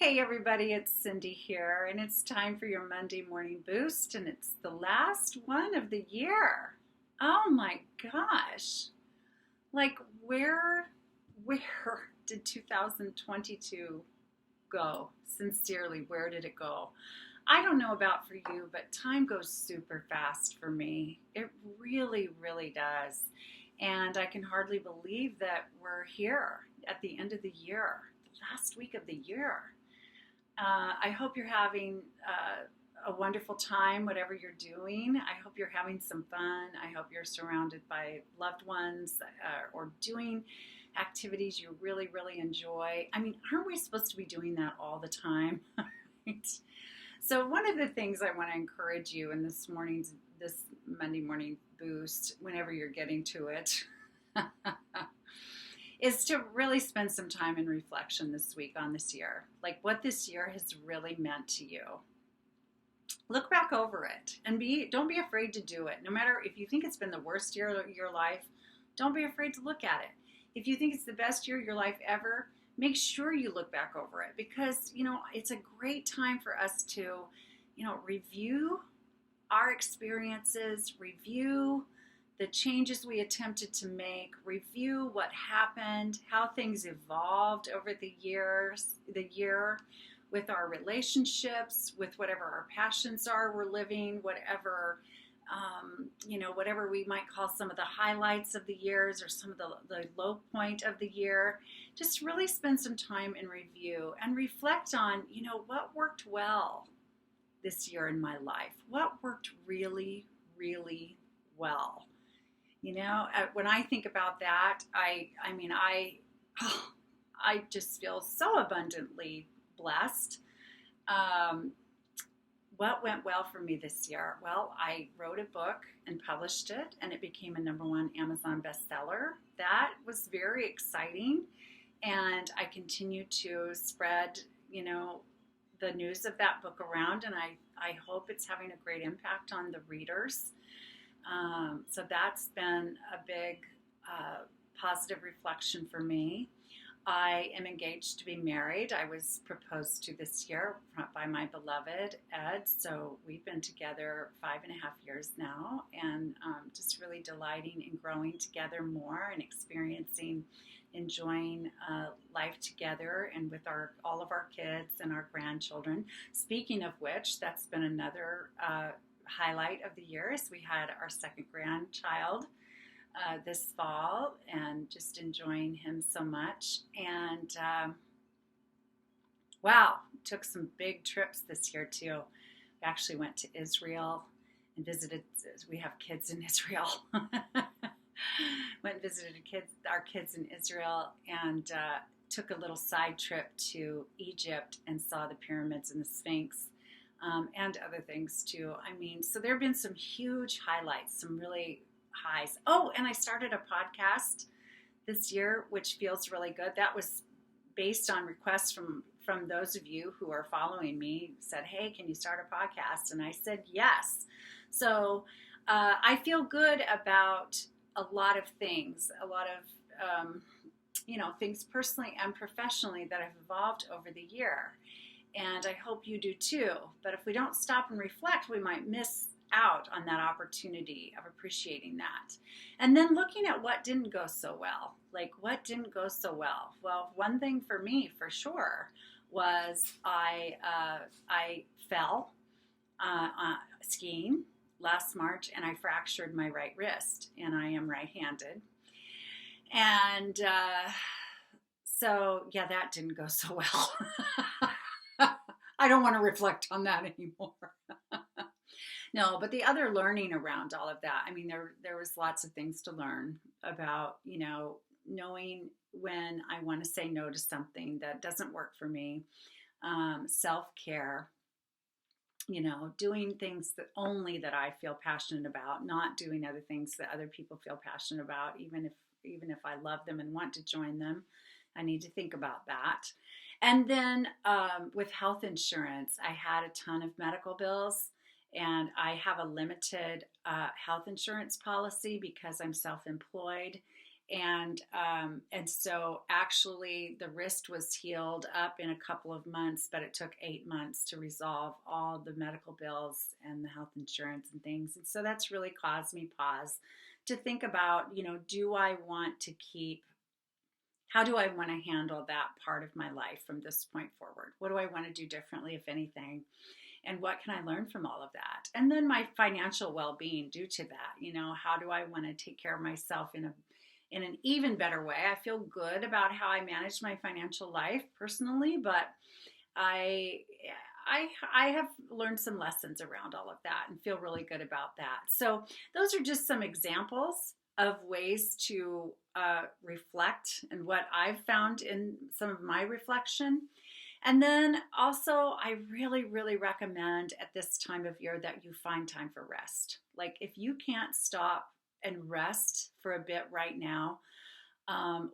Hey everybody, it's Cindy here, and it's time for your Monday morning boost, and it's the last one of the year. Oh my gosh. Like where did 2022 go? Sincerely, where did it go? I don't know about for you, but time goes super fast for me. It really, really does. And I can hardly believe that we're here at the end of the year, the last week of the year. I hope you're having a wonderful time, whatever you're doing. I hope you're having some fun. I hope you're surrounded by loved ones or doing activities you really, really enjoy. I mean, aren't we supposed to be doing that all the time? Right? So, one of the things I want to encourage you in this Monday morning boost, whenever you're getting to it, is to really spend some time in reflection this week on this year, like what this year has really meant to you. Look back over it and don't be afraid to do it. No matter if you think it's been the worst year of your life, don't be afraid to look at it. If you think it's the best year of your life ever, make sure you look back over it because, it's a great time for us to, review our experiences, review the changes we attempted to make, review what happened, how things evolved over the year with our relationships, with whatever our passions are we're living, whatever we might call some of the highlights of the years or some of the low point of the year. Just really spend some time in review and reflect on, what worked well this year in my life? What worked really, really well? When I think about that, I just feel so abundantly blessed. What went well for me this year? Well, I wrote a book and published it, and it became a #1 Amazon bestseller. That was very exciting, and I continue to spread, the news of that book around, and I hope it's having a great impact on the readers. So that's been a big positive reflection for me. I am engaged to be married. I was proposed to this year by my beloved Ed. So we've been together 5.5 years now, and just really delighting in growing together more and enjoying life together and with all of our kids and our grandchildren. Speaking of which, that's been another highlight of the year is we had our second grandchild this fall and just enjoying him so much. And wow, took some big trips this year too. We actually went to Israel and visited. We have kids in Israel. Went and visited our kids in Israel and took a little side trip to Egypt and saw the pyramids and the Sphinx. And other things too. So there have been some huge highlights, some really highs. Oh, and I started a podcast this year, which feels really good. That was based on requests from those of you who are following me. Said, hey, can you start a podcast? And I said yes. So I feel good about a lot of things, things personally and professionally that have evolved over the year. And I hope you do too. But if we don't stop and reflect, we might miss out on that opportunity of appreciating that. And then looking at what didn't go so well. Like, what didn't go so well? Well, one thing for me, for sure, was I fell skiing last March, and I fractured my right wrist, and I am right-handed. And so, yeah, that didn't go so well. I don't want to reflect on that anymore. No, but the other learning around all of that, there was lots of things to learn about, knowing when I want to say no to something that doesn't work for me, self-care, doing things that I feel passionate about, not doing other things that other people feel passionate about, even if I love them and want to join them. I need to think about that. And then with health insurance, I had a ton of medical bills, and I have a limited health insurance policy because I'm self-employed, And so actually the wrist was healed up in a couple of months, but it took 8 months to resolve all the medical bills and the health insurance and things. And so that's really caused me pause to think about, do I want to keep, how do I want to handle that part of my life from this point forward? What do I want to do differently, if anything? And what can I learn from all of that? And then my financial well-being due to that. How do I want to take care of myself in an even better way? I feel good about how I manage my financial life personally, but I have learned some lessons around all of that and feel really good about that. So those are just some examples of ways to reflect and what I've found in some of my reflection. And then also, I really, really recommend at this time of year that you find time for rest. Like if you can't stop and rest for a bit right now,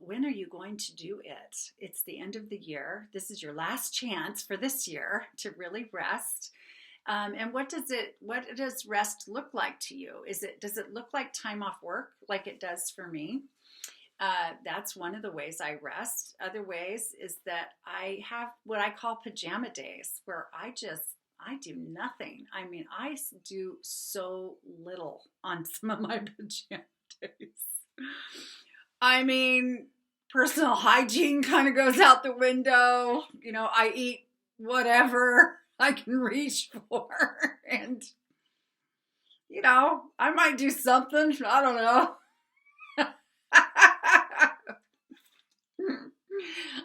when are you going to do it? It's the end of the year. This is your last chance for this year to really rest. And what does rest look like to you? Does it look like time off work like it does for me? That's one of the ways I rest. Other ways is that I have what I call pajama days, where I do nothing. I mean, I do so little on some of my pajama days. I mean, personal hygiene kind of goes out the window. I eat whatever I can reach for. And, I might do something. I don't know.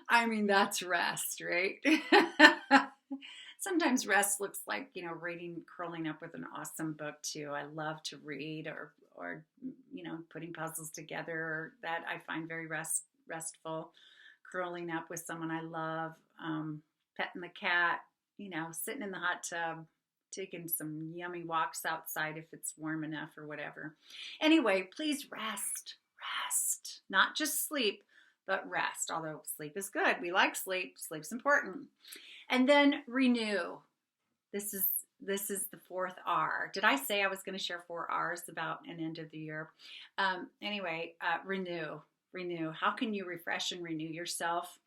I mean, that's rest, right? Sometimes rest looks like, reading, curling up with an awesome book too. I love to read or putting puzzles together. That I find very restful. Curling up with someone I love, petting the cat, sitting in the hot tub, taking some yummy walks outside if it's warm enough or whatever. Anyway, please rest. Not just sleep, but rest. Although sleep is good. We like sleep. Sleep's important. And then renew. This is the fourth R. Did I say I was going to share 4 R's about an end of the year? Renew. How can you refresh and renew yourself?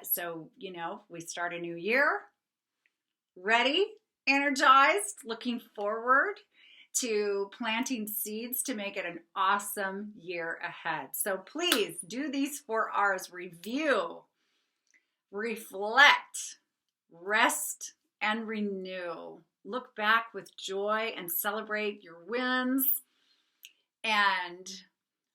So we start a new year, ready, energized, looking forward to planting seeds to make it an awesome year ahead. So please do these 4 R's: review, reflect, rest, and renew. Look back with joy and celebrate your wins, and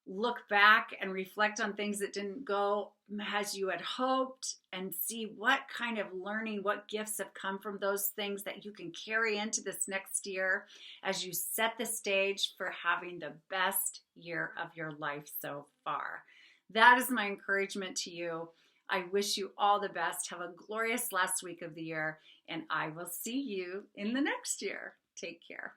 look back and reflect on things that didn't go as you had hoped, and see what kind of learning, what gifts have come from those things that you can carry into this next year as you set the stage for having the best year of your life so far. That is my encouragement to you. I wish you all the best. Have a glorious last week of the year, and I will see you in the next year. Take care.